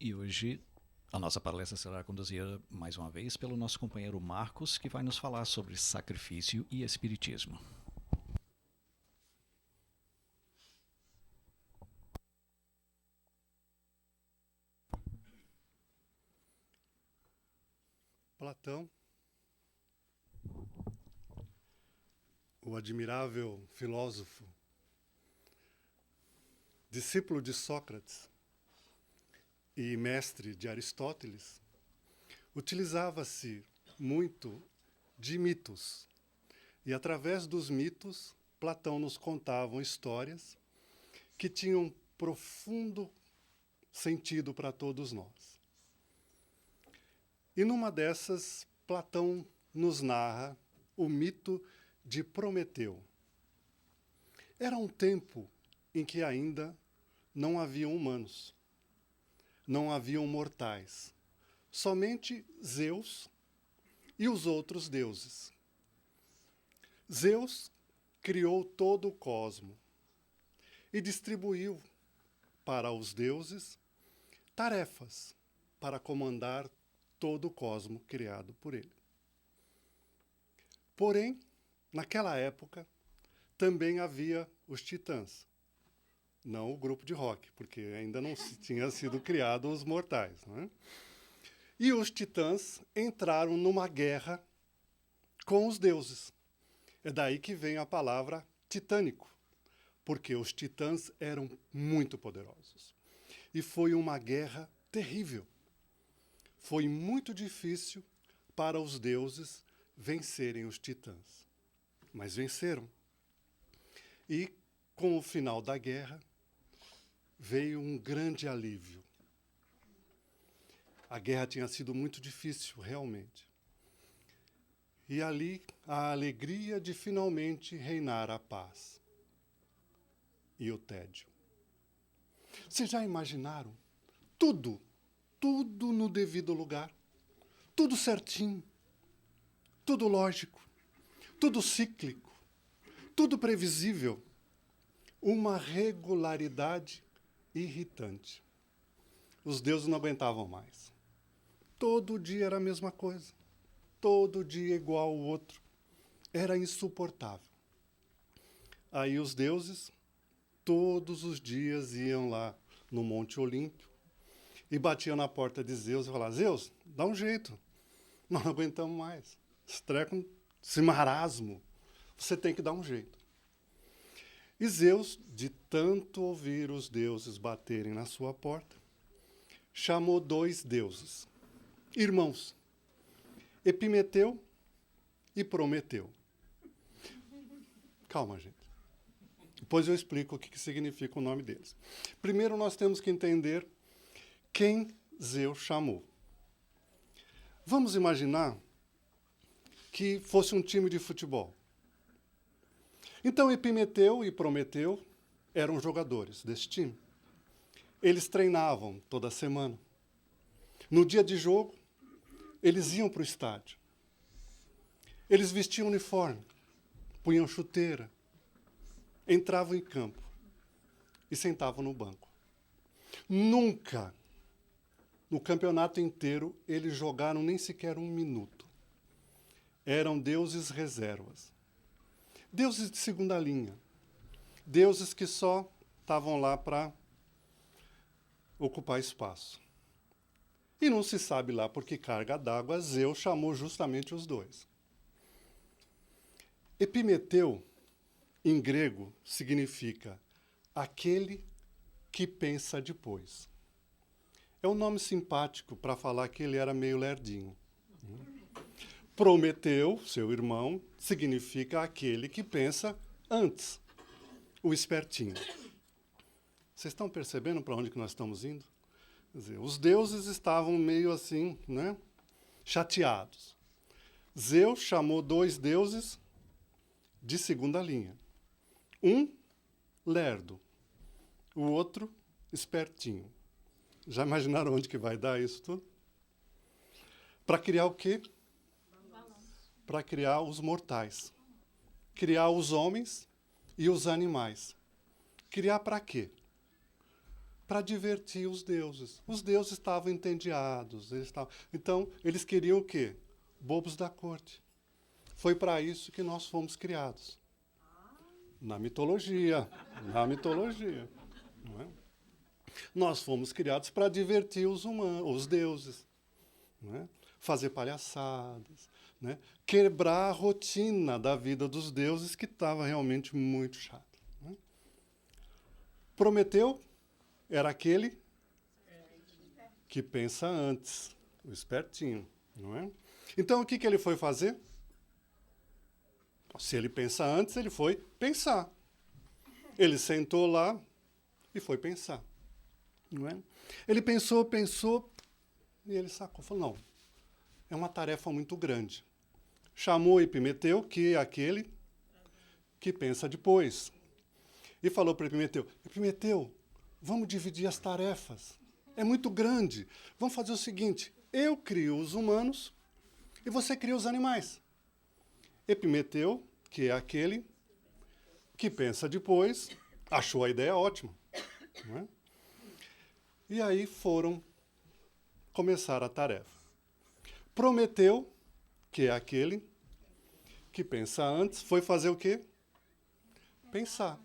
E hoje a nossa palestra será conduzida mais uma vez pelo nosso companheiro Marcos, que vai nos falar sobre sacrifício e espiritismo. Platão, o admirável filósofo, discípulo de Sócrates e mestre de Aristóteles, utilizava-se muito de mitos. E através dos mitos, Platão nos contava histórias que tinham profundo sentido para todos nós. E numa dessas, Platão nos narra o mito de Prometeu. Era um tempo em que ainda não haviam humanos, não haviam mortais, somente Zeus e os outros deuses. Zeus criou todo o cosmo e distribuiu para os deuses tarefas para comandar todo o cosmo criado por ele. Porém, naquela época, também havia os titãs. Não o grupo de rock, porque ainda não tinha sido criado os mortais. Não é? E os titãs entraram numa guerra com os deuses. É daí que vem a palavra titânico, porque os titãs eram muito poderosos. E foi uma guerra terrível. Foi muito difícil para os deuses vencerem os titãs. Mas venceram. E, com o final da guerra, veio um grande alívio. A guerra tinha sido muito difícil, realmente. E ali, a alegria de finalmente reinar a paz e o tédio. Vocês já imaginaram? Tudo no devido lugar, tudo certinho, tudo lógico, tudo cíclico, tudo previsível, uma regularidade irritante. Os deuses não aguentavam mais. Todo dia era a mesma coisa, todo dia igual ao outro. Era insuportável. Aí os deuses, todos os dias, iam lá no Monte Olímpio, e batiam na porta de Zeus e falavam: Zeus, dá um jeito, nós não aguentamos mais. Esse marasmo, você tem que dar um jeito. E Zeus, de tanto ouvir os deuses baterem na sua porta, chamou 2 deuses, irmãos, Epimeteu e Prometeu. Calma, gente. Depois eu explico o que significa o nome deles. Primeiro nós temos que entender quem Zeus chamou. Vamos imaginar que fosse um time de futebol. Então, Epimeteu e Prometeu eram jogadores desse time. Eles treinavam toda semana. No dia de jogo, eles iam para o estádio. Eles vestiam uniforme, punham chuteira, entravam em campo e sentavam no banco. Nunca, no campeonato inteiro, eles jogaram nem sequer 1 minuto. Eram deuses reservas. Deuses de segunda linha. Deuses que só estavam lá para ocupar espaço. E não se sabe lá por que carga d'água Zeus chamou justamente os 2. Epimeteu, em grego, significa aquele que pensa depois. É um nome simpático para falar que ele era meio lerdinho. Prometeu, seu irmão, significa aquele que pensa antes, o espertinho. Vocês estão percebendo para onde que nós estamos indo? Quer dizer, os deuses estavam meio assim, né, chateados. Zeus chamou 2 deuses de segunda linha. Um, lerdo. O outro, espertinho. Já imaginaram onde que vai dar isso tudo? Para criar o quê? Para criar os mortais. Criar os homens e os animais. Criar para quê? para divertir os deuses. Os deuses estavam entediados. Então, eles queriam o quê? Bobos da corte. Foi para isso que nós fomos criados. Na mitologia. Na mitologia. Não é? Nós fomos criados para divertir os deuses. Não é? Fazer palhaçadas. Né? Quebrar a rotina da vida dos deuses, que estava realmente muito chata. Né? Prometeu era aquele que pensa antes, o espertinho. Não é? Então, o que ele foi fazer? Se ele pensa antes, ele foi pensar. Ele sentou lá e foi pensar. Não é? Ele pensou, e ele sacou. Falou, não, é uma tarefa muito grande. Chamou Epimeteu, que é aquele que pensa depois. E falou para Epimeteu, Epimeteu, vamos dividir as tarefas. É muito grande. Vamos fazer o seguinte, eu crio os humanos e você cria os animais. Epimeteu, que é aquele que pensa depois, achou a ideia ótima. Não é? E aí foram começar a tarefa. Prometeu, que é aquele que pensa antes, foi fazer o quê? Pensar.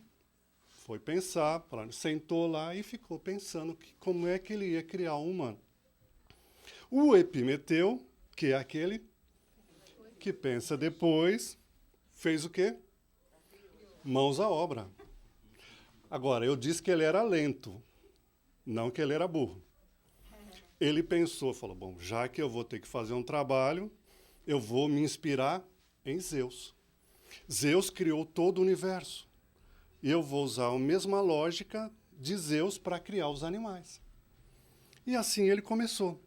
Foi pensar, sentou lá e ficou pensando como é que ele ia criar um humano. O Epimeteu, que é aquele que pensa depois, fez o quê? Mãos à obra. Agora, eu disse que ele era lento, não que ele era burro. Ele pensou, falou, bom, já que eu vou ter que fazer um trabalho, eu vou me inspirar em Zeus. Zeus criou todo o universo. E eu vou usar a mesma lógica de Zeus para criar os animais. E assim ele começou.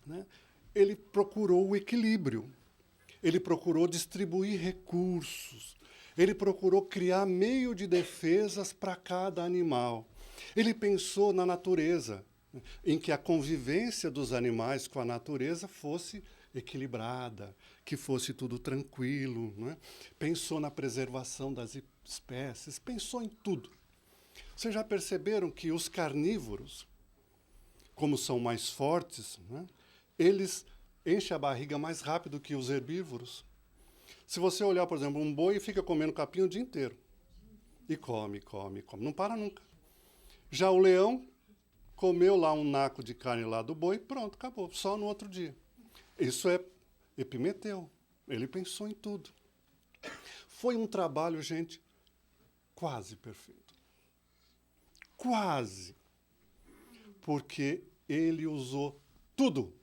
Né? Ele procurou o equilíbrio. Ele procurou distribuir recursos. Ele procurou criar meio de defesas para cada animal. Ele pensou na natureza, em que a convivência dos animais com a natureza fosse equilibrada, que fosse tudo tranquilo. Não é? Pensou na preservação das espécies, pensou em tudo. Vocês já perceberam que os carnívoros, como são mais fortes, né, eles enchem a barriga mais rápido que os herbívoros? Se você olhar, por exemplo, um boi fica comendo capim o dia inteiro. E come, come, come. Não para nunca. Já o leão comeu lá um naco de carne lá do boi, pronto, acabou. Só no outro dia. Isso é Epimeteu. Ele pensou em tudo. Foi um trabalho, gente, quase perfeito. Quase. Porque ele usou tudo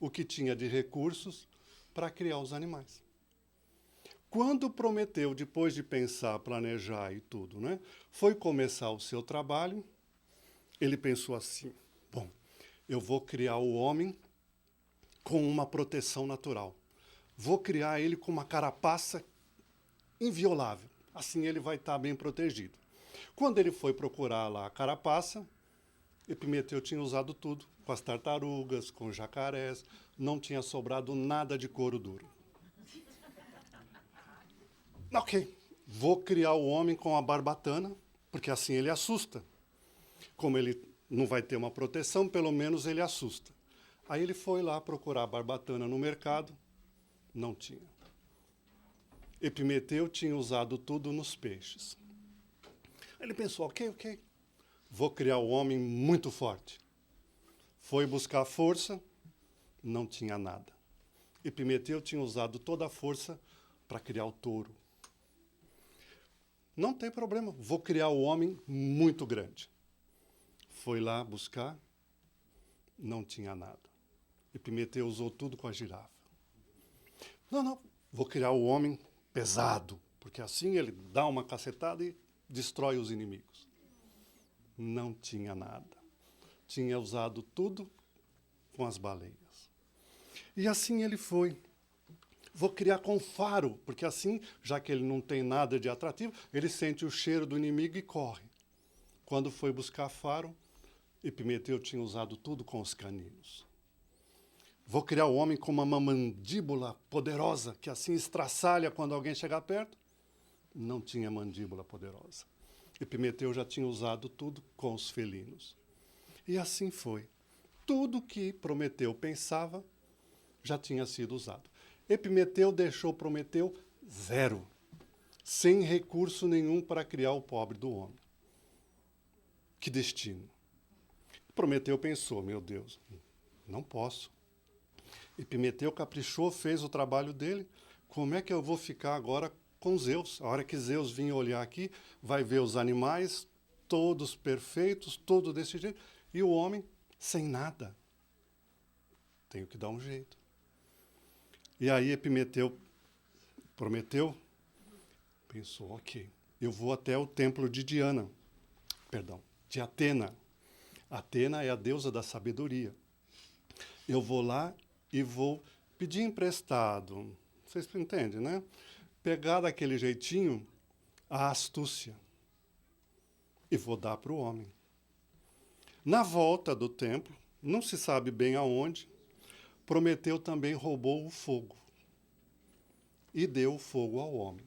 o que tinha de recursos para criar os animais. Quando Prometeu, depois de pensar, planejar e tudo, né, foi começar o seu trabalho, ele pensou assim, bom, eu vou criar o homem com uma proteção natural. Vou criar ele com uma carapaça inviolável. Assim ele vai estar bem protegido. Quando ele foi procurar lá a carapaça, Epimeteu tinha usado tudo, com as tartarugas, com os jacarés, não tinha sobrado nada de couro duro. Ok, vou criar o homem com a barbatana, porque assim ele assusta. Como ele não vai ter uma proteção, pelo menos ele assusta. Aí ele foi lá procurar a barbatana no mercado, não tinha. Epimeteu tinha usado tudo nos peixes. Ele pensou, ok, vou criar o homem muito forte. Foi buscar força, não tinha nada. Epimeteu tinha usado toda a força para criar o touro. Não tem problema, vou criar o homem muito grande. Foi lá buscar, não tinha nada. Epimeteu usou tudo com a girafa. Não, vou criar o homem pesado, porque assim ele dá uma cacetada e destrói os inimigos. Não tinha nada. Tinha usado tudo com as baleias. E assim ele foi. Vou criar com faro, porque assim, já que ele não tem nada de atrativo, ele sente o cheiro do inimigo e corre. Quando foi buscar faro, Epimeteu tinha usado tudo com os caninos. Vou criar o homem com uma mandíbula poderosa, que assim estraçalha quando alguém chegar perto. Não tinha mandíbula poderosa. Epimeteu já tinha usado tudo com os felinos. E assim foi. Tudo que Prometeu pensava já tinha sido usado. Epimeteu deixou Prometeu zero, sem recurso nenhum para criar o pobre do homem. Que destino! Prometeu pensou, meu Deus, não posso. Epimeteu caprichou, fez o trabalho dele. Como é que eu vou ficar agora com Zeus? A hora que Zeus vir olhar aqui, vai ver os animais todos perfeitos, todo desse jeito, e o homem sem nada. Tenho que dar um jeito. E aí Prometeu, pensou, ok, eu vou até o templo de de Atena. Atena é a deusa da sabedoria. Eu vou lá e vou pedir emprestado. Vocês entendem, né? Pegar daquele jeitinho a astúcia e vou dar para o homem. Na volta do templo, não se sabe bem aonde, Prometeu também roubou o fogo e deu o fogo ao homem.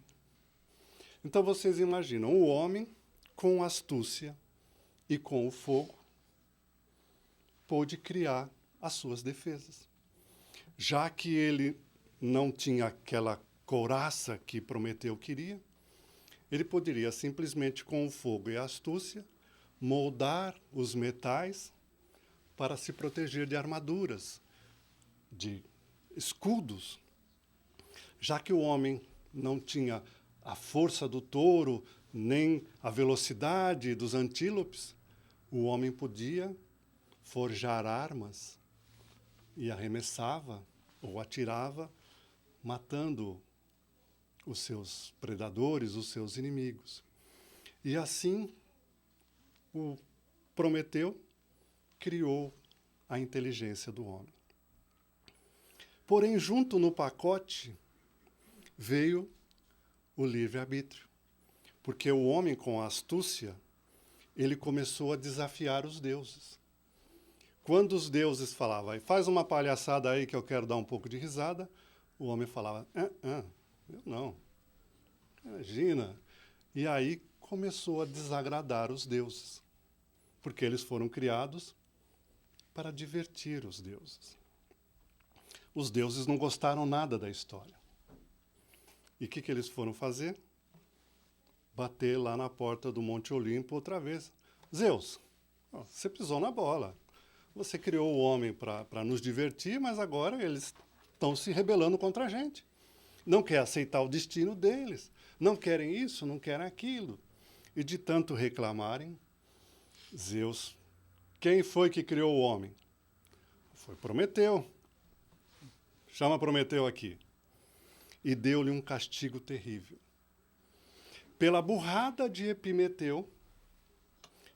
Então vocês imaginam, o homem com astúcia e com o fogo pôde criar as suas defesas. Já que ele não tinha aquela couraça que Prometeu queria, ele poderia simplesmente, com o fogo e a astúcia, moldar os metais para se proteger de armaduras, de escudos. Já que o homem não tinha a força do touro, nem a velocidade dos antílopes, o homem podia forjar armas e arremessava ou atirava, matando os seus predadores, os seus inimigos. E assim, o Prometeu criou a inteligência do homem. Porém, junto no pacote, veio o livre-arbítrio. Porque o homem, com a astúcia, ele começou a desafiar os deuses. Quando os deuses falavam, faz uma palhaçada aí que eu quero dar um pouco de risada, o homem falava, eu não. Imagina. E aí começou a desagradar os deuses, porque eles foram criados para divertir os deuses. Os deuses não gostaram nada da história. E o que eles foram fazer? Bater lá na porta do Monte Olimpo outra vez. Zeus, você pisou na bola. Você criou o homem para nos divertir, mas agora eles estão se rebelando contra a gente. Não quer aceitar o destino deles. Não querem isso, não querem aquilo. E de tanto reclamarem, Zeus, quem foi que criou o homem? Foi Prometeu. Chama Prometeu aqui. E deu-lhe um castigo terrível. Pela burrada de Epimeteu,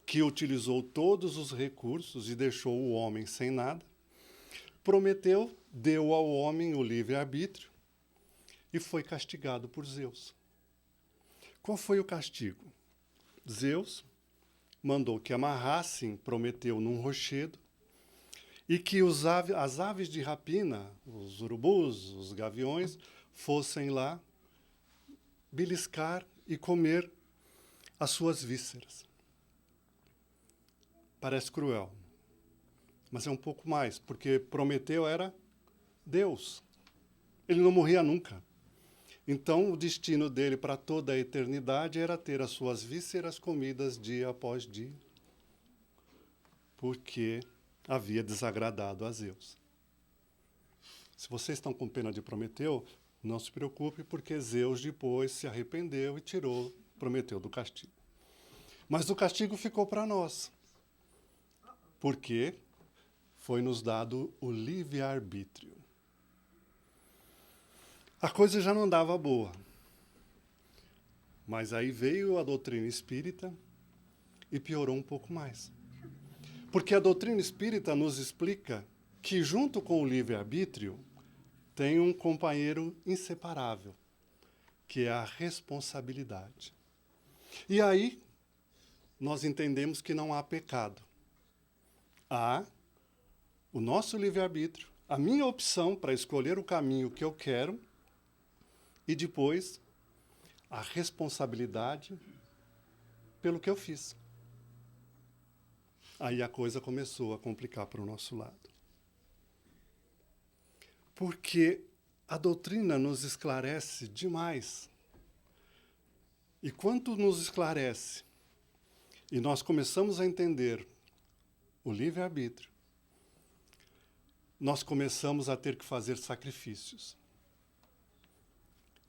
que utilizou todos os recursos e deixou o homem sem nada, Prometeu deu ao homem o livre-arbítrio e foi castigado por Zeus. Qual foi o castigo? Zeus mandou que amarrassem Prometeu num rochedo e que as aves de rapina, os urubus, os gaviões, fossem lá beliscar e comer as suas vísceras. Parece cruel, mas é um pouco mais, porque Prometeu era Deus. Ele não morria nunca. Então, o destino dele para toda a eternidade era ter as suas vísceras comidas dia após dia, porque havia desagradado a Zeus. Se vocês estão com pena de Prometeu, não se preocupe, porque Zeus depois se arrependeu e tirou Prometeu do castigo. Mas o castigo ficou para nós, porque foi nos dado o livre-arbítrio. A coisa já não andava boa. Mas aí veio a doutrina espírita e piorou um pouco mais. Porque a doutrina espírita nos explica que, junto com o livre-arbítrio, tem um companheiro inseparável, que é a responsabilidade. E aí, nós entendemos que não há pecado. Há o nosso livre-arbítrio, a minha opção para escolher o caminho que eu quero, e depois a responsabilidade pelo que eu fiz. Aí a coisa começou a complicar para o nosso lado. Porque a doutrina nos esclarece demais. E quanto nos esclarece, e nós começamos a entender o livre-arbítrio, nós começamos a ter que fazer sacrifícios.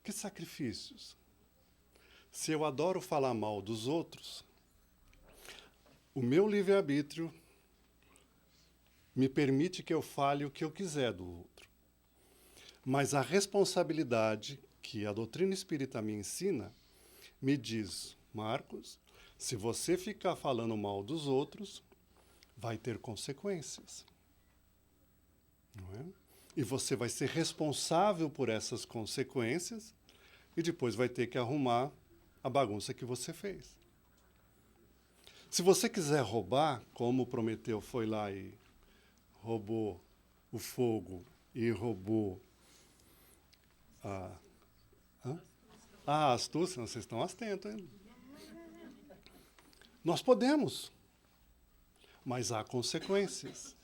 Que sacrifícios? Se eu adoro falar mal dos outros, o meu livre-arbítrio me permite que eu fale o que eu quiser do outro. Mas a responsabilidade que a doutrina espírita me ensina me diz, Marcos, se você ficar falando mal dos outros, vai ter consequências. Não é? E você vai ser responsável por essas consequências e depois vai ter que arrumar a bagunça que você fez. Se você quiser roubar, como Prometeu foi lá e roubou o fogo e roubou a astúcia, vocês estão atentos, hein? Nós podemos, mas há consequências.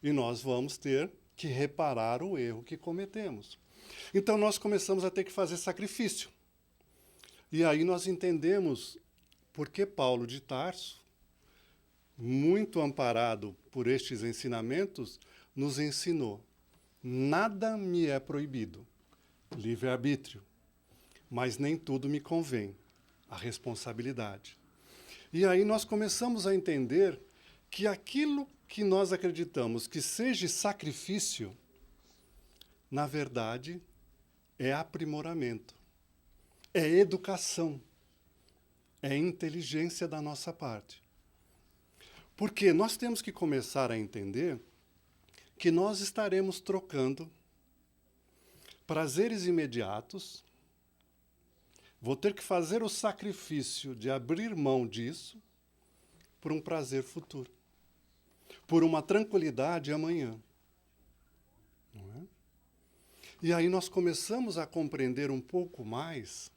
E nós vamos ter que reparar o erro que cometemos. Então, nós começamos a ter que fazer sacrifício. E aí nós entendemos por que Paulo de Tarso, muito amparado por estes ensinamentos, nos ensinou: nada me é proibido, livre-arbítrio, mas nem tudo me convém, a responsabilidade. E aí nós começamos a entender que aquilo que nós acreditamos que seja sacrifício, na verdade, é aprimoramento, é educação, é inteligência da nossa parte. Porque nós temos que começar a entender que nós estaremos trocando prazeres imediatos, vou ter que fazer o sacrifício de abrir mão disso por um prazer futuro, por uma tranquilidade amanhã. Não é? E aí nós começamos a compreender um pouco mais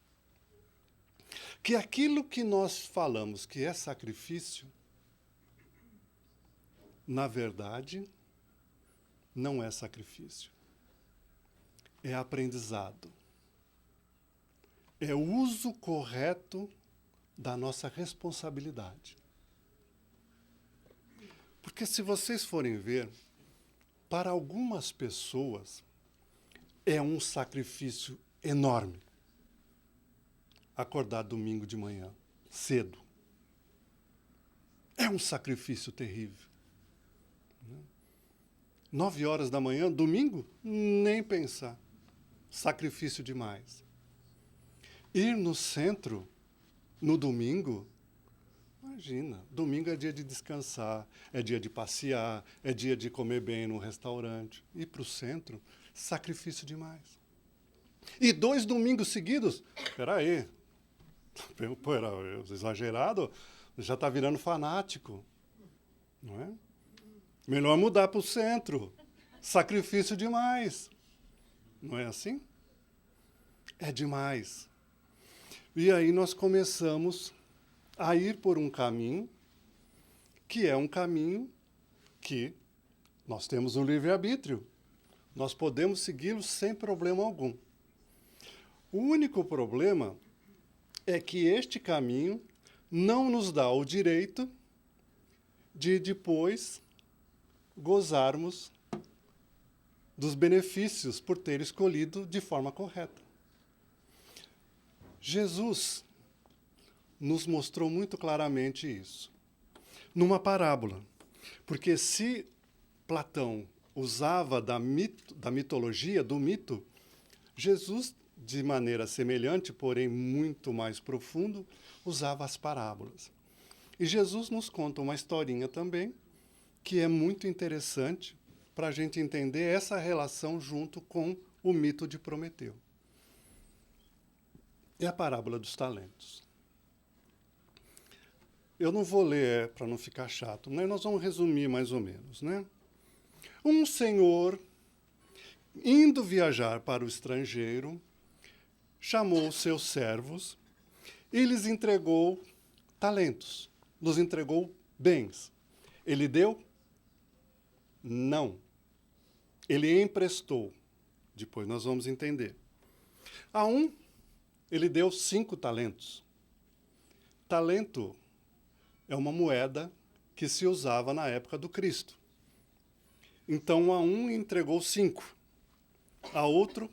que aquilo que nós falamos que é sacrifício, na verdade, não é sacrifício. É aprendizado. É o uso correto da nossa responsabilidade. Porque se vocês forem ver, para algumas pessoas é um sacrifício enorme acordar domingo de manhã, cedo. É um sacrifício terrível. 9 horas da manhã, domingo, nem pensar. Sacrifício demais. Ir no centro, no domingo, imagina, domingo é dia de descansar, é dia de passear, é dia de comer bem no restaurante. Ir para o centro, sacrifício demais. E 2 domingos seguidos, espera aí, pô, era exagerado, já está virando fanático, não é? Melhor mudar para o centro, sacrifício demais. Não é assim? É demais. E aí nós começamos a ir por um caminho que é um caminho que nós temos um livre-arbítrio. Nós podemos segui-lo sem problema algum. O único problema é que este caminho não nos dá o direito de depois gozarmos dos benefícios por ter escolhido de forma correta. Jesus nos mostrou muito claramente isso, numa parábola. Porque se Platão usava da mitologia, do mito, Jesus, de maneira semelhante, porém muito mais profundo, usava as parábolas. E Jesus nos conta uma historinha também, que é muito interessante para a gente entender essa relação junto com o mito de Prometeu. É a parábola dos talentos. Eu não vou ler para não ficar chato, né? Nós vamos resumir mais ou menos, né? Um senhor, indo viajar para o estrangeiro, chamou os seus servos e lhes entregou talentos, nos entregou bens. Ele deu? Não. Ele emprestou. Depois nós vamos entender. A um, ele deu 5 talentos. Talento é uma moeda que se usava na época do Cristo. Então, a um entregou 5, a outro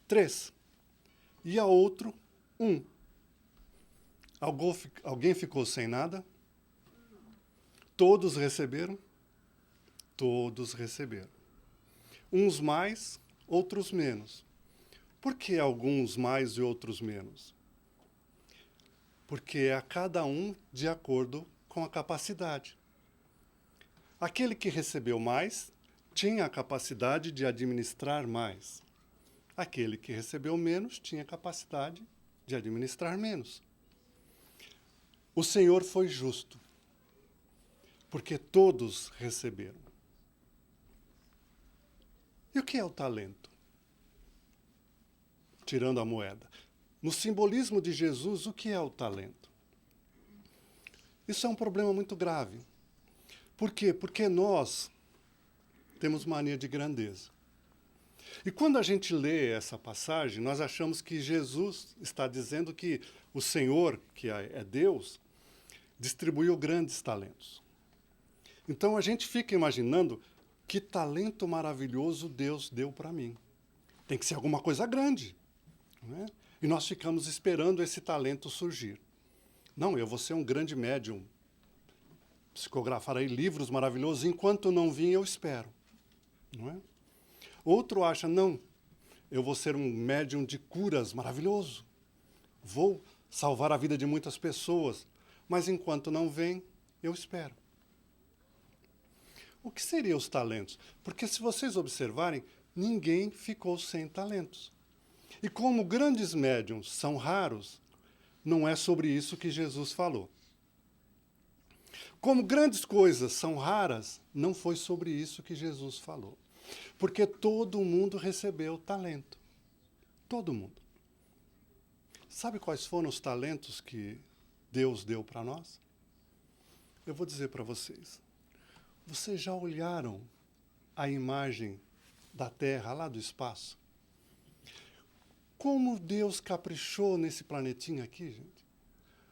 3 e a outro 1. Alguém ficou sem nada? Todos receberam? Todos receberam. Uns mais, outros menos. Por que alguns mais e outros menos? Porque é a cada um de acordo com a capacidade. Aquele que recebeu mais tinha a capacidade de administrar mais. Aquele que recebeu menos tinha a capacidade de administrar menos. O Senhor foi justo, porque todos receberam. E o que é o talento? Tirando a moeda. No simbolismo de Jesus, o que é o talento? Isso é um problema muito grave. Por quê? Porque nós temos mania de grandeza. E quando a gente lê essa passagem, nós achamos que Jesus está dizendo que o Senhor, que é Deus, distribuiu grandes talentos. Então a gente fica imaginando que talento maravilhoso Deus deu para mim. Tem que ser alguma coisa grande, não é? E nós ficamos esperando esse talento surgir. Não, eu vou ser um grande médium, psicografarei livros maravilhosos, enquanto não vir eu espero. Não é? Outro acha, não, eu vou ser um médium de curas maravilhoso, vou salvar a vida de muitas pessoas, mas enquanto não vem, eu espero. O que seriam os talentos? Porque se vocês observarem, ninguém ficou sem talentos. E como grandes médiuns são raros, não é sobre isso que Jesus falou. Como grandes coisas são raras, não foi sobre isso que Jesus falou. Porque todo mundo recebeu talento. Todo mundo. Sabe quais foram os talentos que Deus deu para nós? Eu vou dizer para vocês. Vocês já olharam a imagem da Terra lá do espaço? Como Deus caprichou nesse planetinha aqui, gente.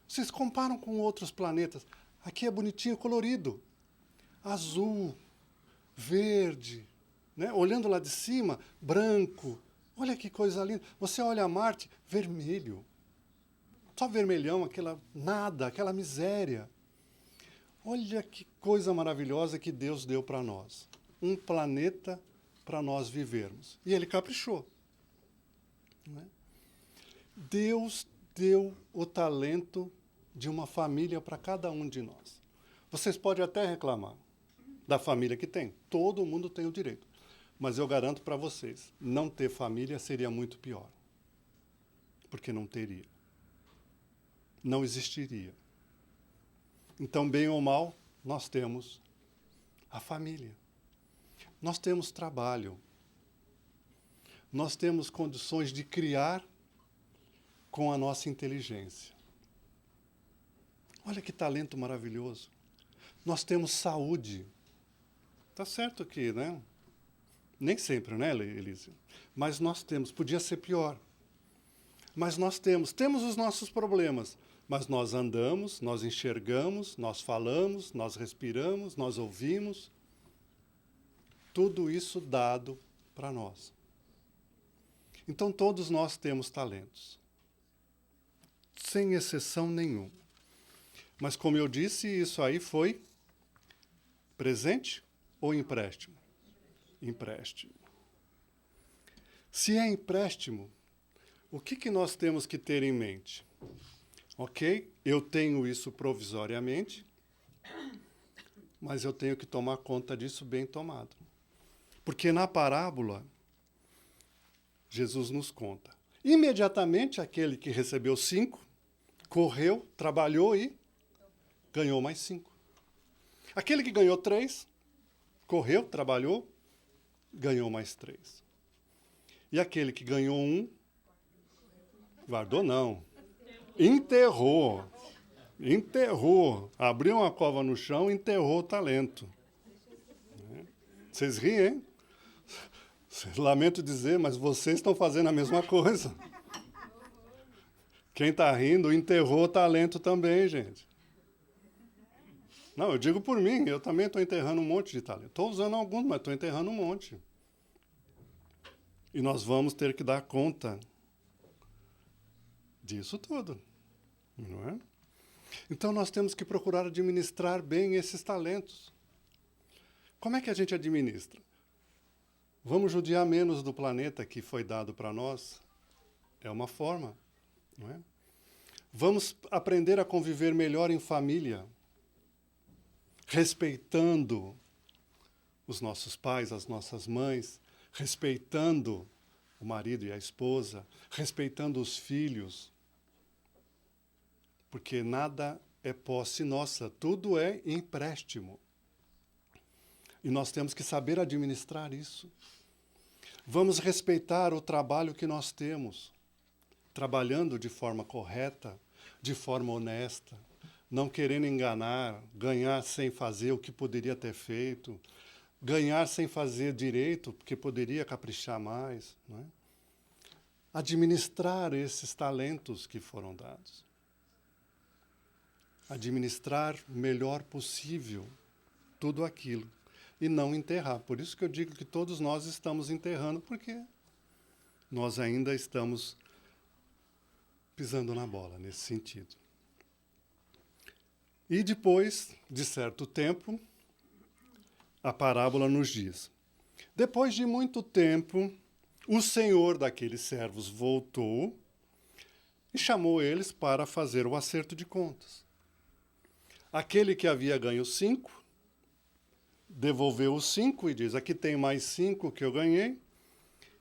Vocês comparam com outros planetas. Aqui é bonitinho, colorido. Azul, verde, né? Olhando lá de cima, branco. Olha que coisa linda. Você olha a Marte, vermelho. Só vermelhão, aquela miséria. Olha que coisa maravilhosa que Deus deu para nós. Um planeta para nós vivermos. E Ele caprichou. Não é? Deus deu o talento de uma família para cada um de nós. Vocês podem até reclamar da família que tem. Todo mundo tem o direito. Mas eu garanto para vocês, não ter família seria muito pior. Porque não teria. Não existiria. Então, bem ou mal, nós temos a família. Nós temos trabalho. Nós temos condições de criar com a nossa inteligência. Olha que talento maravilhoso. Nós temos saúde. Tá certo que, né? Nem sempre, né, Elise? Mas nós temos. Podia ser pior. Mas nós temos os nossos problemas. Mas nós andamos, nós enxergamos, nós falamos, nós respiramos, nós ouvimos. Tudo isso dado para nós. Então, todos nós temos talentos. Sem exceção nenhuma. Mas, como eu disse, isso aí foi presente ou empréstimo? Empréstimo. Se é empréstimo, o que nós temos que ter em mente? Ok, eu tenho isso provisoriamente, mas eu tenho que tomar conta disso bem tomado. Porque na parábola, Jesus nos conta. Imediatamente, aquele que recebeu 5, correu, trabalhou e ganhou mais 5. Aquele que ganhou 3, correu, trabalhou, ganhou mais 3. E aquele que ganhou 1, guardou não, enterrou. Enterrou. Abriu uma cova no chão, enterrou o talento. Vocês riem, hein? Lamento dizer, mas vocês estão fazendo a mesma coisa. Quem está rindo enterrou o talento também, gente. Não, eu digo por mim, eu também estou enterrando um monte de talento. Estou usando alguns, mas estou enterrando um monte. E nós vamos ter que dar conta disso tudo, não é? Então nós temos que procurar administrar bem esses talentos. Como é que a gente administra? Vamos judiar menos do planeta que foi dado para nós? É uma forma, não é? Vamos aprender a conviver melhor em família, respeitando os nossos pais, as nossas mães, respeitando o marido e a esposa, respeitando os filhos, porque nada é posse nossa, tudo é empréstimo. E nós temos que saber administrar isso. Vamos respeitar o trabalho que nós temos, trabalhando de forma correta, de forma honesta, não querendo enganar, ganhar sem fazer o que poderia ter feito, ganhar sem fazer direito, porque poderia caprichar mais, não é? Administrar esses talentos que foram dados. Administrar o melhor possível tudo aquilo. E não enterrar. Por isso que eu digo que todos nós estamos enterrando, porque nós ainda estamos pisando na bola nesse sentido. E depois de certo tempo, a parábola nos diz: depois de muito tempo, o senhor daqueles servos voltou e chamou eles para fazer o acerto de contas. Aquele que havia ganho 5, devolveu os 5 e diz: aqui tem mais 5 que eu ganhei.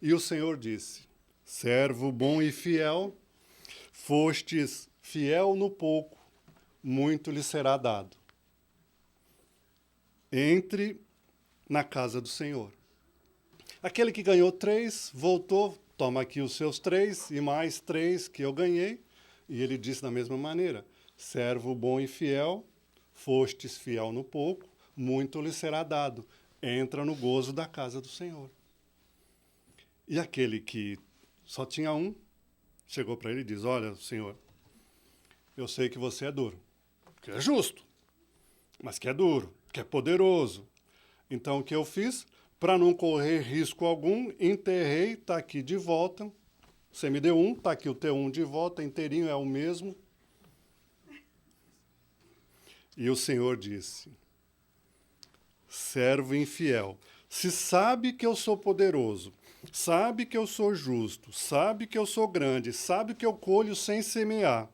E o senhor disse: servo bom e fiel, fostes fiel no pouco, muito lhe será dado. Entre na casa do Senhor. Aquele que ganhou 3, voltou, toma aqui os seus 3 e mais 3 que eu ganhei. E ele disse da mesma maneira: servo bom e fiel, fostes fiel no pouco, muito lhe será dado. Entra no gozo da casa do Senhor. E aquele que só tinha 1, chegou para ele e diz: olha, Senhor, eu sei que você é duro, que é justo, mas que é duro, que é poderoso. Então, o que eu fiz? Para não correr risco algum, enterrei, está aqui de volta. Você me deu 1, está aqui o teu 1 de volta, inteirinho é o mesmo. E o Senhor disse: servo infiel, se sabe que eu sou poderoso, sabe que eu sou justo, sabe que eu sou grande, sabe que eu colho sem semear,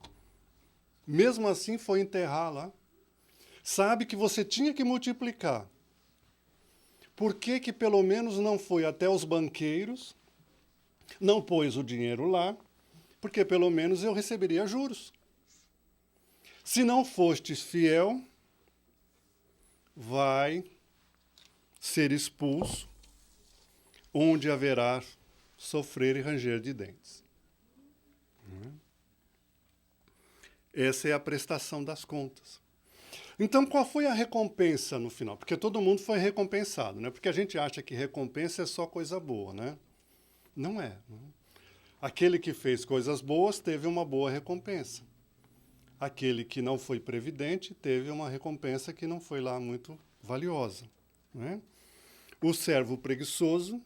mesmo assim foi enterrar lá. Sabe que você tinha que multiplicar. Por que que pelo menos não foi até os banqueiros, não pôs o dinheiro lá, porque pelo menos eu receberia juros. Se não fostes fiel, vai ser expulso, onde haverá sofrer e ranger de dentes. Essa é a prestação das contas. Então, qual foi a recompensa no final? Porque todo mundo foi recompensado, né? Porque a gente acha que recompensa é só coisa boa, né? Não é. Aquele que fez coisas boas teve uma boa recompensa. Aquele que não foi previdente teve uma recompensa que não foi lá muito valiosa, né? O servo preguiçoso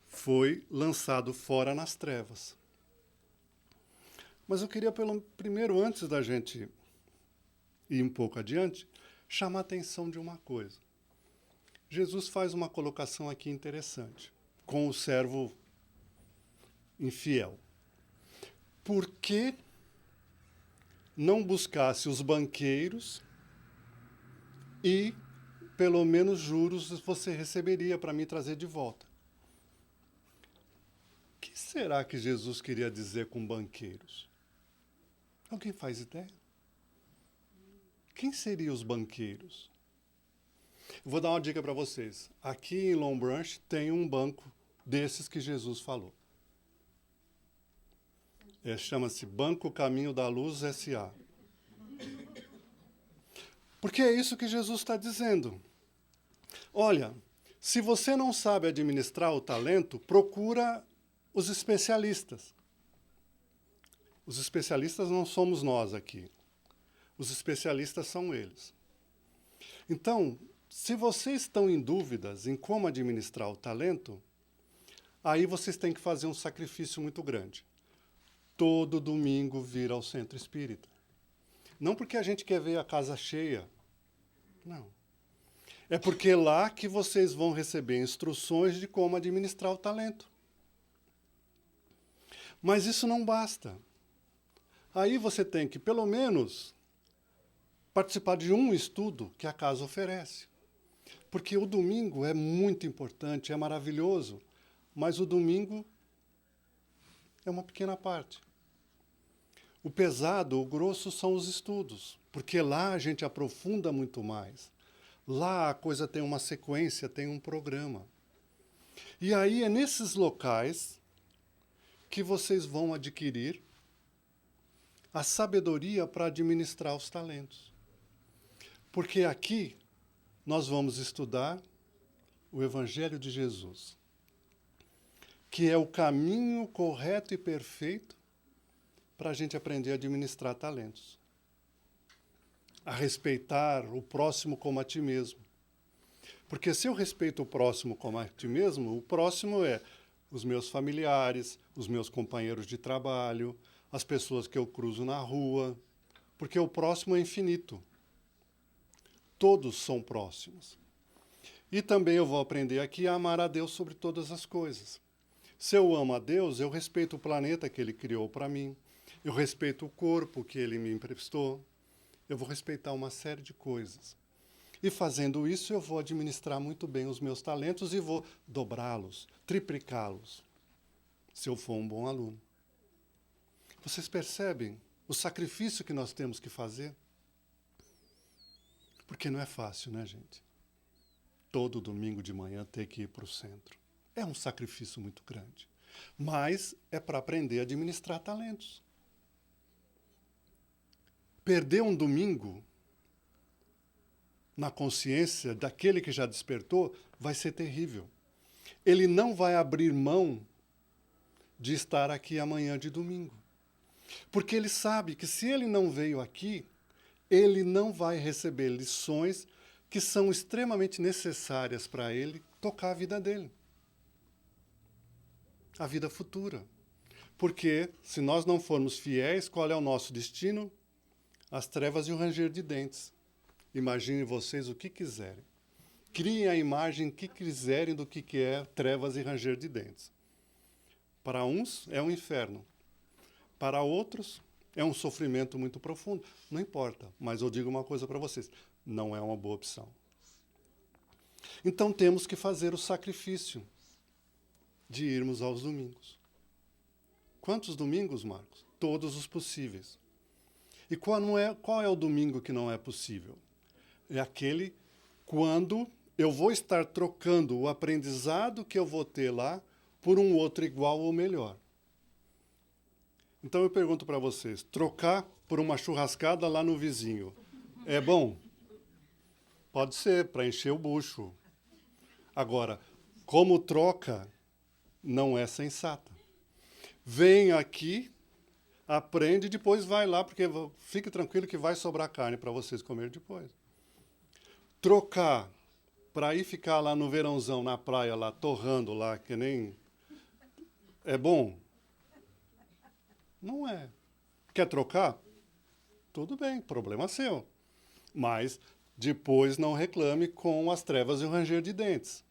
foi lançado fora nas trevas. Mas eu queria, primeiro, antes da gente ir um pouco adiante, chamar a atenção de uma coisa. Jesus faz uma colocação aqui interessante com o servo infiel. Por que não buscasse os banqueiros e, pelo menos, juros você receberia para me trazer de volta? O que será que Jesus queria dizer com banqueiros? Alguém faz ideia? Quem seriam os banqueiros? Eu vou dar uma dica para vocês. Aqui em Long Branch tem um banco desses que Jesus falou. Chama-se Banco Caminho da Luz S.A. Porque é isso que Jesus está dizendo. Olha, se você não sabe administrar o talento, procura os especialistas. Os especialistas não somos nós aqui. Os especialistas são eles. Então, se vocês estão em dúvidas em como administrar o talento, aí vocês têm que fazer um sacrifício muito grande. Todo domingo vir ao centro espírita. Não porque a gente quer ver a casa cheia. Não. É porque é lá que vocês vão receber instruções de como administrar o talento. Mas isso não basta. Aí você tem que, pelo menos, participar de um estudo que a casa oferece. Porque o domingo é muito importante, é maravilhoso, mas o domingo é uma pequena parte. O pesado, o grosso são os estudos, porque lá a gente aprofunda muito mais. Lá a coisa tem uma sequência, tem um programa. E aí é nesses locais que vocês vão adquirir a sabedoria para administrar os talentos. Porque aqui nós vamos estudar o Evangelho de Jesus, que é o caminho correto e perfeito para a gente aprender a administrar talentos. A respeitar o próximo como a ti mesmo. Porque se eu respeito o próximo como a ti mesmo, o próximo é os meus familiares, os meus companheiros de trabalho, as pessoas que eu cruzo na rua, porque o próximo é infinito. Todos são próximos. E também eu vou aprender aqui a amar a Deus sobre todas as coisas. Se eu amo a Deus, eu respeito o planeta que Ele criou para mim, eu respeito o corpo que Ele me emprestou, eu vou respeitar uma série de coisas. E fazendo isso, eu vou administrar muito bem os meus talentos e vou dobrá-los, triplicá-los, se eu for um bom aluno. Vocês percebem o sacrifício que nós temos que fazer? Porque não é fácil, né, gente? Todo domingo de manhã ter que ir para o centro. É um sacrifício muito grande. Mas é para aprender a administrar talentos. Perder um domingo na consciência daquele que já despertou vai ser terrível. Ele não vai abrir mão de estar aqui amanhã de domingo. Porque ele sabe que se ele não veio aqui, ele não vai receber lições que são extremamente necessárias para ele tocar a vida dele. A vida futura. Porque se nós não formos fiéis, qual é o nosso destino? As trevas e o ranger de dentes. Imaginem vocês o que quiserem. Criem a imagem que quiserem do que é trevas e ranger de dentes. Para uns é um inferno. Para outros é um sofrimento muito profundo. Não importa, mas eu digo uma coisa para vocês. Não é uma boa opção. Então temos que fazer o sacrifício de irmos aos domingos. Quantos domingos, Marcos? Todos os possíveis. E qual é o domingo que não é possível? É aquele quando eu vou estar trocando o aprendizado que eu vou ter lá por um outro igual ou melhor. Então eu pergunto para vocês, trocar por uma churrascada lá no vizinho, é bom? Pode ser, para encher o bucho. Agora, como troca, não é sensata. Vem aqui, aprende e depois vai lá, porque fique tranquilo que vai sobrar carne para vocês comer depois. Trocar para ir ficar lá no verãozão, na praia, lá, torrando lá, que nem... É bom? Não é. Quer trocar? Tudo bem, problema seu. Mas depois não reclame com as trevas e o ranger de dentes.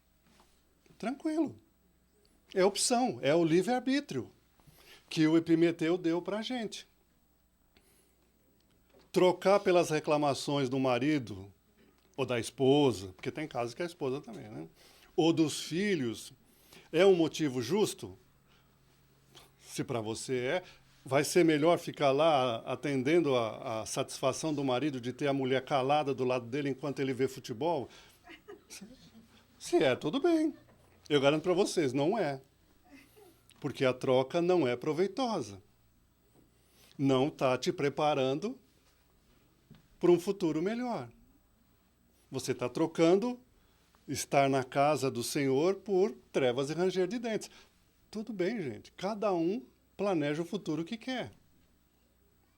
Tranquilo. É opção, é o livre-arbítrio que o Epimeteu deu para a gente. Trocar pelas reclamações do marido ou da esposa, porque tem casos que é a esposa também, né? Ou dos filhos, é um motivo justo? Se para você é, vai ser melhor ficar lá atendendo a satisfação do marido de ter a mulher calada do lado dele enquanto ele vê futebol? Se é, tudo bem. Eu garanto para vocês, não é. Porque a troca não é proveitosa. não está te preparando para um futuro melhor. Você está trocando estar na casa do Senhor por trevas e ranger de dentes. Tudo bem, gente. Cada um planeja o futuro que quer.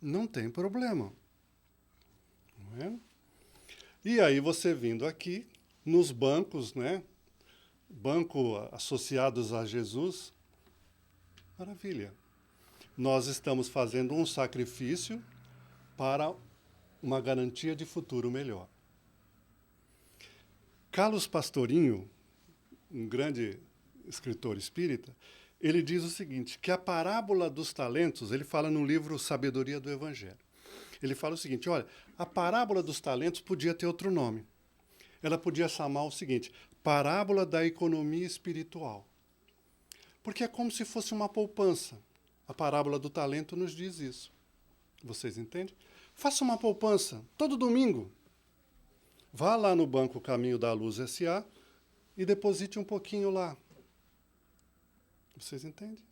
Não tem problema. Não é? E aí você vindo aqui, nos bancos, né? Banco associados a Jesus, maravilha. Nós estamos fazendo um sacrifício para uma garantia de futuro melhor. Carlos Pastorinho, um grande escritor espírita, ele diz o seguinte, que a parábola dos talentos, ele fala no livro Sabedoria do Evangelho. Ele fala o seguinte, olha, a parábola dos talentos podia ter outro nome. Ela podia chamar o seguinte, parábola da economia espiritual. Porque é como se fosse uma poupança. A parábola do talento nos diz isso. Vocês entendem? Faça uma poupança, todo domingo. Vá lá no Banco Caminho da Luz S.A. e deposite um pouquinho lá. Vocês entendem?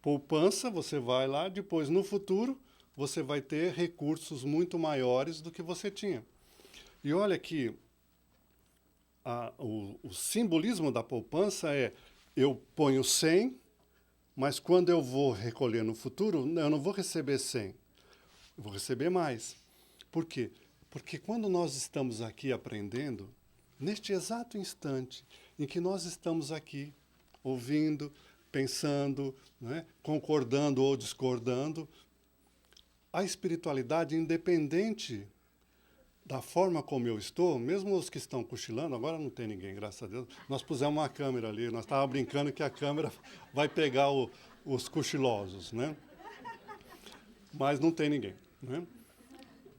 Poupança, você vai lá, depois, no futuro, você vai ter recursos muito maiores do que você tinha. E olha que o simbolismo da poupança é, eu ponho 100, mas quando eu vou recolher no futuro, eu não vou receber 100, eu vou receber mais. Por quê? Porque quando nós estamos aqui aprendendo, neste exato instante em que nós estamos aqui, ouvindo, pensando, né, concordando ou discordando, a espiritualidade, independente da forma como eu estou, mesmo os que estão cochilando, agora não tem ninguém, graças a Deus, nós pusemos uma câmera ali, nós estávamos brincando que a câmera vai pegar os cochilosos, né? Mas não tem ninguém, né?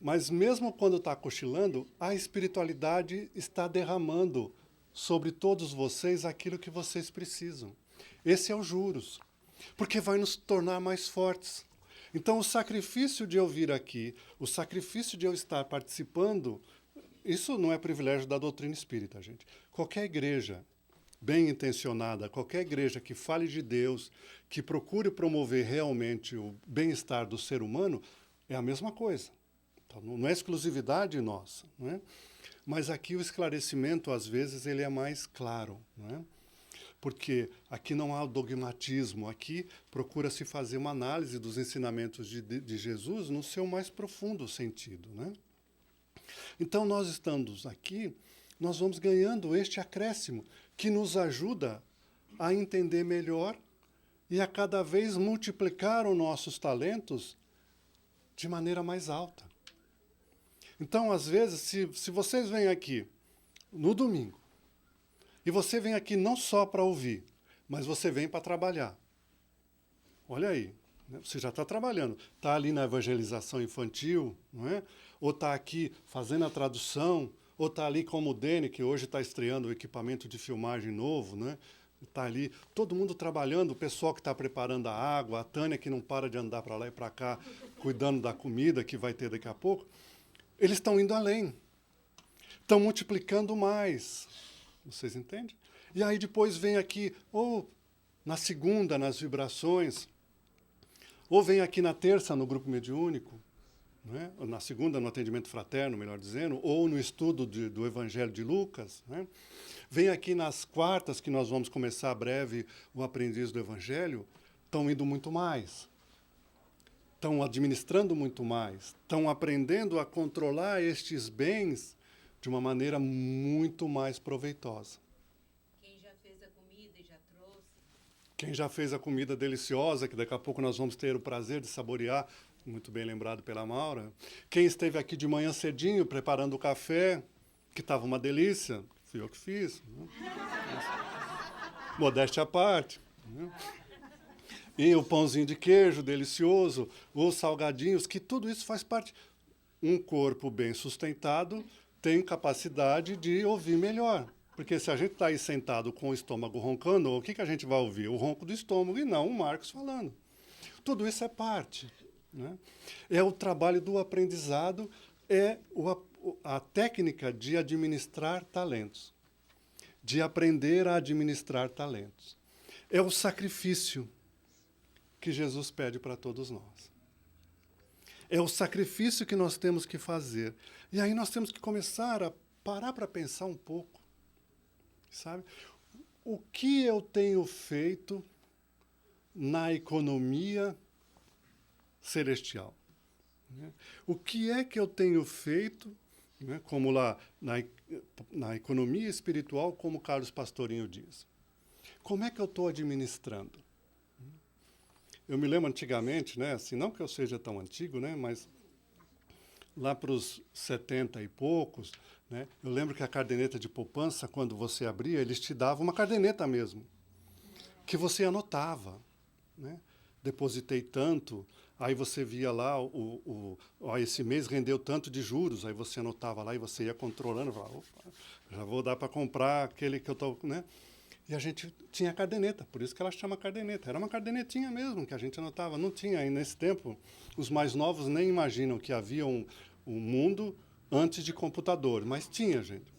Mas mesmo quando está cochilando, a espiritualidade está derramando sobre todos vocês aquilo que vocês precisam. Esse é o juros, porque vai nos tornar mais fortes. Então, o sacrifício de eu vir aqui, o sacrifício de eu estar participando, isso não é privilégio da doutrina espírita, gente. Qualquer igreja bem intencionada, qualquer igreja que fale de Deus, que procure promover realmente o bem-estar do ser humano, é a mesma coisa. Então, não é exclusividade nossa, não é? Mas aqui o esclarecimento, às vezes, ele é mais claro, não é? Porque aqui não há dogmatismo, aqui procura-se fazer uma análise dos ensinamentos de Jesus no seu mais profundo sentido, né? Então, nós estando aqui, nós vamos ganhando este acréscimo que nos ajuda a entender melhor e a cada vez multiplicar os nossos talentos de maneira mais alta. Então, às vezes, se vocês vêm aqui no domingo, e você vem aqui não só para ouvir, mas você vem para trabalhar. Olha aí, né? Você já está trabalhando. Está ali na evangelização infantil, não é? Ou está aqui fazendo a tradução, ou está ali como o Dene, que hoje está estreando o equipamento de filmagem novo, né? Está ali, todo mundo trabalhando, o pessoal que está preparando a água, a Tânia que não para de andar para lá e para cá, cuidando da comida que vai ter daqui a pouco. Eles estão indo além. Estão multiplicando mais. Vocês entendem? E aí depois vem aqui, ou na segunda, nas vibrações, ou vem aqui na terça, no grupo mediúnico, né? Ou na segunda, no atendimento fraterno, melhor dizendo, ou no estudo do Evangelho de Lucas, né? Vem aqui nas quartas, que nós vamos começar breve o Aprendiz do Evangelho, estão indo muito mais. Estão administrando muito mais. Estão aprendendo a controlar estes bens de uma maneira muito mais proveitosa. Quem já fez a comida e já trouxe. Quem já fez a comida deliciosa, que daqui a pouco nós vamos ter o prazer de saborear, muito bem lembrado pela Maura. Quem esteve aqui de manhã cedinho preparando o café, que estava uma delícia, fui eu que fiz. Né? Modéstia à parte. Né? E o pãozinho de queijo delicioso, os salgadinhos, que tudo isso faz parte. Um corpo bem sustentado tem capacidade de ouvir melhor. Porque se a gente está aí sentado com o estômago roncando, o que a gente vai ouvir? O ronco do estômago e não o Marcos falando. Tudo isso é parte. Né? É o trabalho do aprendizado, é a técnica de administrar talentos. De aprender a administrar talentos. É o sacrifício. que Jesus pede para todos nós. É o sacrifício que nós temos que fazer. E aí nós temos que começar a parar para pensar um pouco, sabe? O que eu tenho feito na economia celestial? Né? O que é que eu tenho feito, né, como lá na economia espiritual, como Carlos Pastorinho diz? Como é que eu estou administrando? Eu me lembro antigamente, né, assim, não que eu seja tão antigo, né, mas lá para os 70 e poucos, né, eu lembro que a caderneta de poupança, quando você abria, eles te davam uma caderneta mesmo, que você anotava. Né? Depositei tanto, aí você via lá, esse mês rendeu tanto de juros, aí você anotava lá e você ia controlando, falava, opa, já vou dar para comprar aquele que eu estou... Né? E a gente tinha caderneta, por isso que ela chama caderneta. Era uma cadernetinha mesmo que a gente anotava. Não tinha, aí nesse tempo, os mais novos nem imaginam que havia um mundo antes de computador, mas tinha, gente.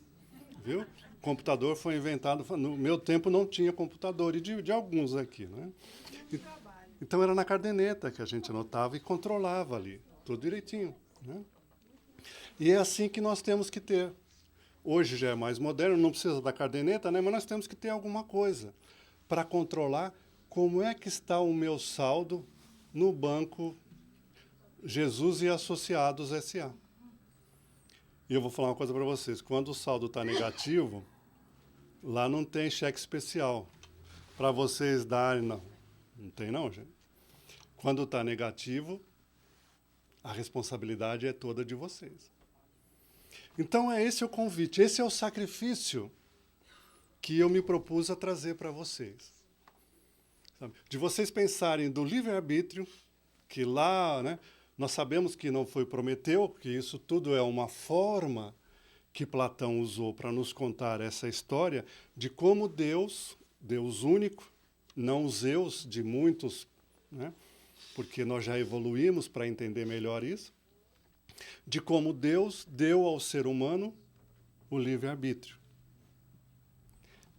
Viu? O computador foi inventado... No meu tempo não tinha computador, e de alguns aqui. Né? Então era na caderneta que a gente anotava e controlava ali, tudo direitinho. Né? E é assim que nós temos que ter. Hoje já é mais moderno, não precisa da caderneta, né? Mas nós temos que ter alguma coisa para controlar como é que está o meu saldo no banco Jesus e Associados S.A. E eu vou falar uma coisa para vocês. Quando o saldo está negativo, lá não tem cheque especial para vocês darem, não. Não tem não, gente. Quando está negativo, a responsabilidade é toda de vocês. Então, é esse o convite, esse é o sacrifício que eu me propus a trazer para vocês. Sabe? De vocês pensarem do livre-arbítrio, que lá, né, nós sabemos que não foi Prometeu, que isso tudo é uma forma que Platão usou para nos contar essa história de como Deus, Deus único, não os eus de muitos, né, porque nós já evoluímos para entender melhor isso, de como Deus deu ao ser humano o livre-arbítrio.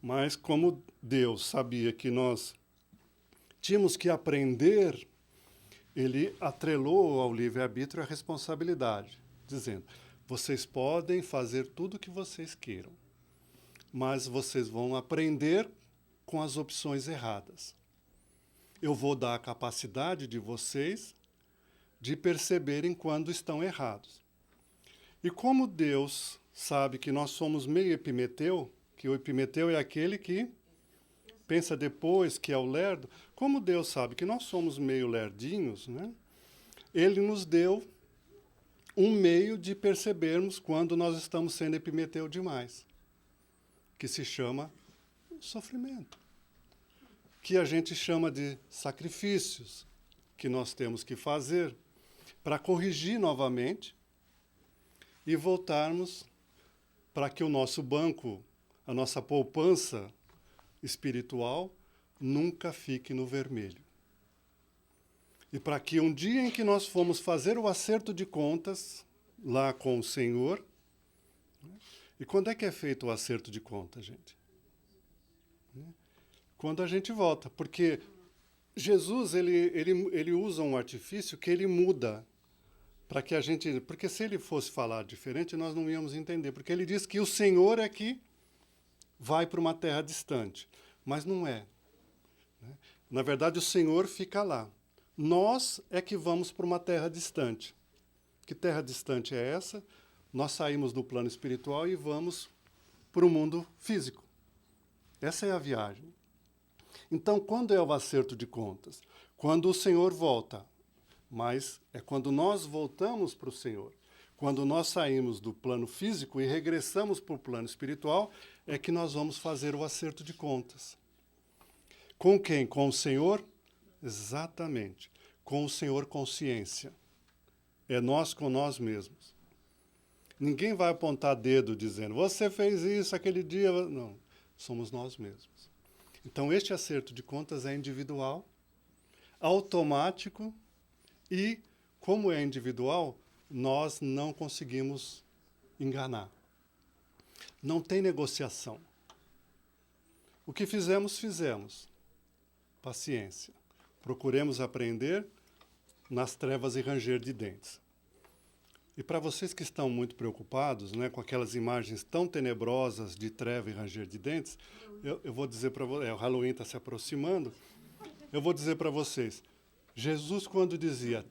Mas como Deus sabia que nós tínhamos que aprender, ele atrelou ao livre-arbítrio a responsabilidade, dizendo, vocês podem fazer tudo o que vocês queiram, mas vocês vão aprender com as opções erradas. Eu vou dar a capacidade de vocês de perceberem quando estão errados. E como Deus sabe que nós somos meio Epimeteu, que o Epimeteu é aquele que pensa depois, que é o lerdo, como Deus sabe que nós somos meio lerdinhos, né? Ele nos deu um meio de percebermos quando nós estamos sendo Epimeteu demais, que se chama sofrimento, que a gente chama de sacrifícios, que nós temos que fazer para corrigir novamente e voltarmos para que o nosso banco, a nossa poupança espiritual, nunca fique no vermelho. E para que um dia em que nós formos fazer o acerto de contas lá com o Senhor, e quando é que é feito o acerto de contas, gente? Quando a gente volta, porque Jesus ele usa um artifício que ele muda para que a gente, porque se ele fosse falar diferente, nós não íamos entender, porque ele diz que o Senhor é que vai para uma terra distante, mas não é. Né? Na verdade, o Senhor fica lá. Nós é que vamos para uma terra distante. Que terra distante é essa? Nós saímos do plano espiritual e vamos para o mundo físico. Essa é a viagem. Então, quando é o acerto de contas? Quando o Senhor volta. Mas é quando nós voltamos para o Senhor. Quando nós saímos do plano físico e regressamos para o plano espiritual, é que nós vamos fazer o acerto de contas. Com quem? Com o Senhor? Exatamente. Com o Senhor consciência. É nós com nós mesmos. Ninguém vai apontar dedo dizendo, você fez isso aquele dia. Não, somos nós mesmos. Então, este acerto de contas é individual, automático e, como é individual, nós não conseguimos enganar. Não tem negociação. O que fizemos, fizemos. Paciência. Procuremos aprender nas trevas e ranger de dentes. E para vocês que estão muito preocupados, né, com aquelas imagens tão tenebrosas de treva e ranger de dentes, eu vou dizer para vocês, o Halloween está se aproximando, eu vou dizer para vocês, Jesus, quando dizia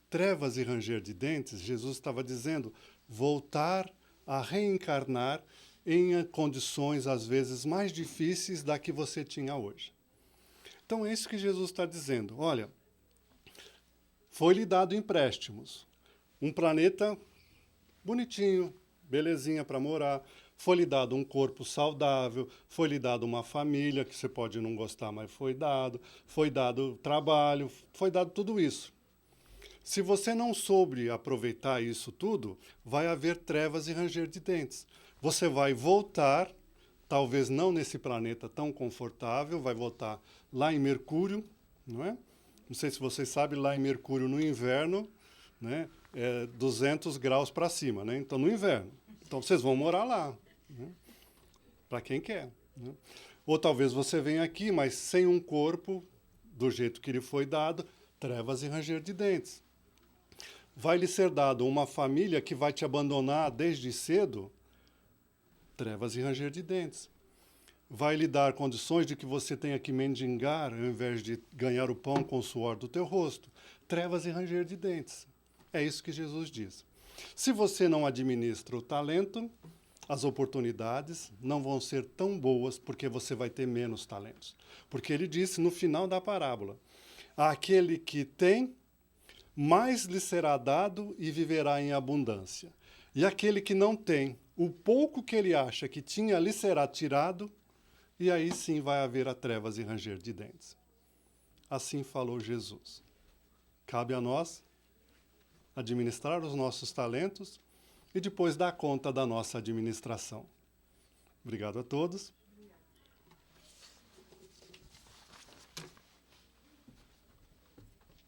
trevas e ranger de dentes, Jesus estava dizendo voltar a reencarnar em condições, às vezes, mais difíceis da que você tinha hoje. Então, é isso que Jesus está dizendo. Olha, foi-lhe dado empréstimos. Um planeta bonitinho, belezinha para morar. Foi-lhe dado um corpo saudável. Foi-lhe dado uma família, que você pode não gostar, mas foi dado. Foi dado trabalho. Foi dado tudo isso. Se você não soube aproveitar isso tudo, vai haver trevas e ranger de dentes. Você vai voltar, talvez não nesse planeta tão confortável, vai voltar lá em Mercúrio, não é? Não sei se vocês sabem, lá em Mercúrio no inverno, né, é 200 graus para cima, né? Então, no inverno. Então, vocês vão morar lá, né? Para quem quer. Né? Ou talvez você venha aqui, mas sem um corpo do jeito que lhe foi dado, trevas e ranger de dentes. Vai lhe ser dado uma família que vai te abandonar desde cedo, trevas e ranger de dentes. Vai lhe dar condições de que você tenha que mendigar ao invés de ganhar o pão com o suor do teu rosto, trevas e ranger de dentes. É isso que Jesus diz. Se você não administra o talento, as oportunidades não vão ser tão boas porque você vai ter menos talentos. Porque ele disse no final da parábola, aquele que tem, mais lhe será dado e viverá em abundância. E aquele que não tem, o pouco que ele acha que tinha lhe será tirado, e aí sim vai haver a trevas e ranger de dentes. Assim falou Jesus. Cabe a nós administrar os nossos talentos e depois dar conta da nossa administração. Obrigado a todos.